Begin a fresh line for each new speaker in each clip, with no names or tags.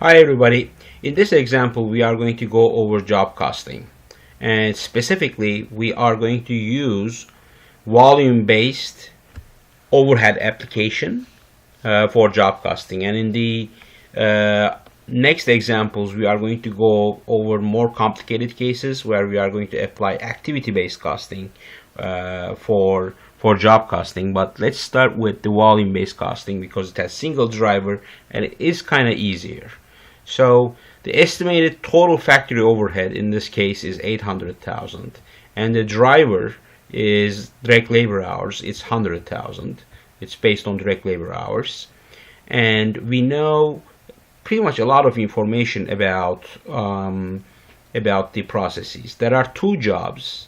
Hi everybody. In this example we are going to go over job costing, and specifically we are going to use volume-based overhead application for job costing, and in the next examples we are going to go over more complicated cases where we are going to apply activity-based costing for job costing. But let's start with the volume-based costing because it has single driver and it is kind of easier. So the estimated total factory overhead in this case is 800,000, and the driver is direct labor hours. It's 100,000. It's based on direct labor hours, and we know pretty much a lot of information about the processes. There are two jobs,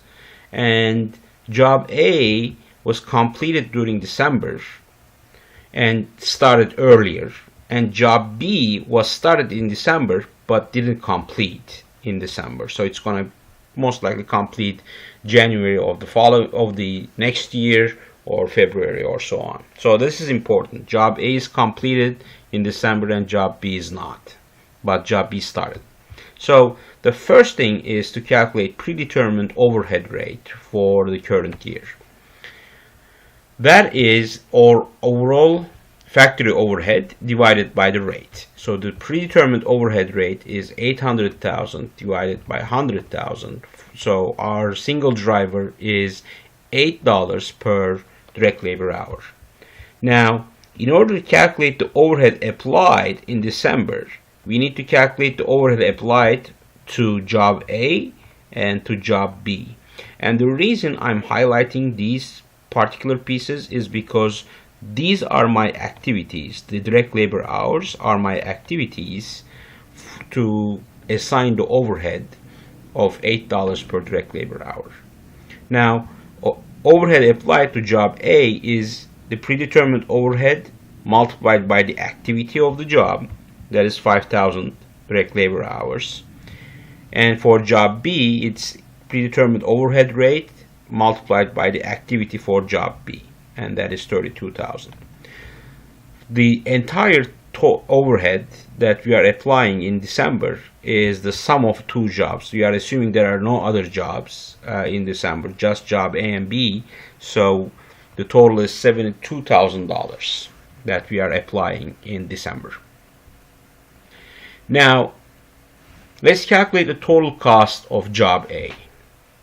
and job A was completed during December and started earlier, and job B was started in December but didn't complete in December, so it's going to most likely complete January of the next year or February or so on. So this is important. Job A is completed in December and job B is not, but job B started. So the first thing is to calculate predetermined overhead rate for the current year. That is our overall factory overhead divided by the rate. So the predetermined overhead rate is 800,000 divided by 100,000. So our single driver is $8 per direct labor hour. Now, in order to calculate the overhead applied in December, we need to calculate the overhead applied to job A and to job B. And the reason I'm highlighting these particular pieces is because these are my activities. The direct labor hours are my activities to assign the overhead of $8 per direct labor hour. Now, overhead applied to job A is the predetermined overhead multiplied by the activity of the job, that is 5,000 direct labor hours. And for job B, it's predetermined overhead rate multiplied by the activity for job B, and that is 32,000. The entire overhead that we are applying in December is the sum of two jobs. We are assuming there are no other jobs in December, just job A and B. So the total is $72,000 that we are applying in December. Now, let's calculate the total cost of job A.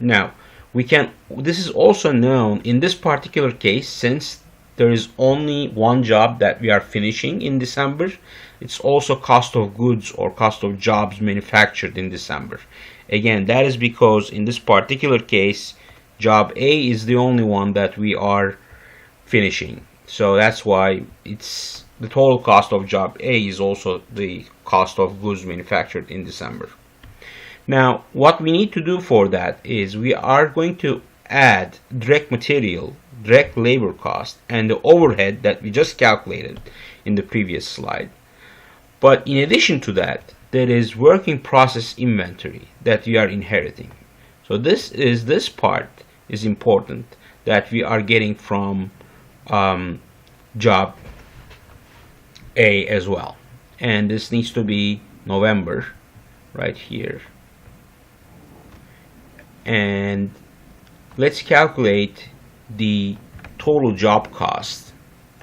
Now, this is also known in this particular case, since there is only one job that we are finishing in December, it's also cost of goods or cost of jobs manufactured in December. Again, that is because in this particular case, job A is the only one that we are finishing. So that's why it's the total cost of job A is also the cost of goods manufactured in December. Now, what we need to do for that is we are going to add direct material, direct labor cost, and the overhead that we just calculated in the previous slide. But in addition to that, there is work in process inventory that we are inheriting. So this part is important that we are getting from job A as well. And this needs to be November right here. And let's calculate the total job cost,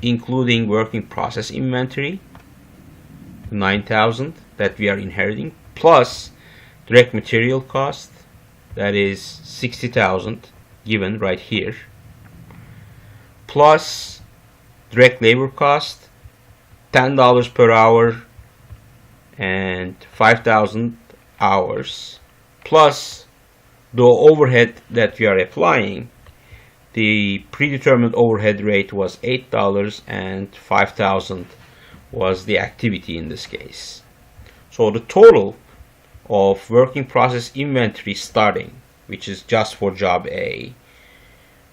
including work in process inventory, 9,000 that we are inheriting, plus direct material cost, that is 60,000 given right here, plus direct labor cost, $10 per hour and 5,000 hours, plus the overhead that we are applying. The predetermined overhead rate was $8 and 5,000 was the activity in this case. So the total of working process inventory starting, which is just for job A,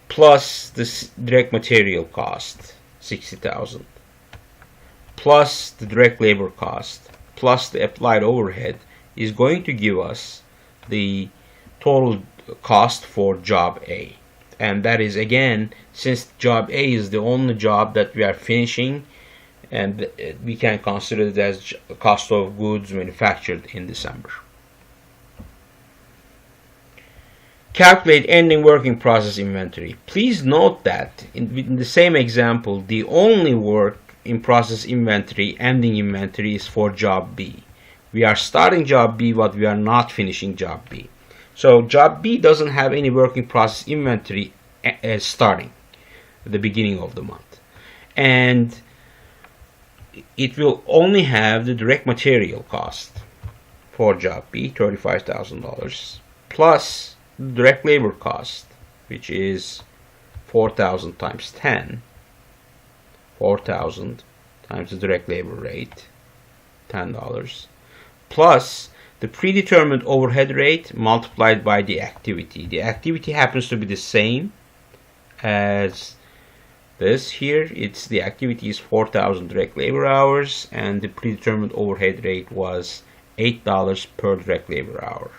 plus this direct material cost, 60,000, plus the direct labor cost, plus the applied overhead, is going to give us the total cost for job A. And that is, again, since job A is the only job that we are finishing and we can consider it as cost of goods manufactured in December. Calculate ending work in process inventory. Please note that in the same example, the only work in process inventory, ending inventory, is for job B. We are starting job B, but we are not finishing job B. So job B doesn't have any work in process inventory starting at the beginning of the month. And it will only have the direct material cost for job B, $35,000, plus the direct labor cost, which is 4,000 times 10, 4,000 times the direct labor rate, $10, plus the predetermined overhead rate multiplied by the activity. The activity happens to be the same as this here. It's the activity is 4,000 direct labor hours, and the predetermined overhead rate was $8 per direct labor hour.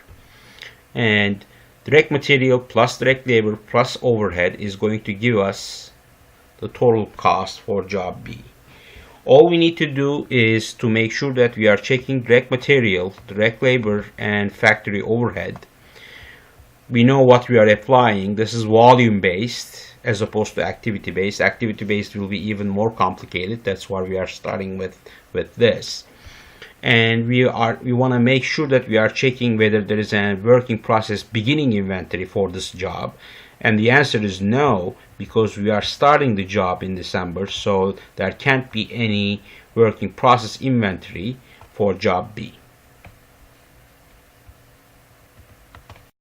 And direct material plus direct labor plus overhead is going to give us the total cost for job B. All we need to do is to make sure that we are checking direct material, direct labor, and factory overhead. We know what we are applying. This is volume based as opposed to activity based. Activity based will be even more complicated. That's why we are starting with this. And we want to make sure that we are checking whether there is a working process beginning inventory for this job. And the answer is no, because we are starting the job in December, so there can't be any working process inventory for job B.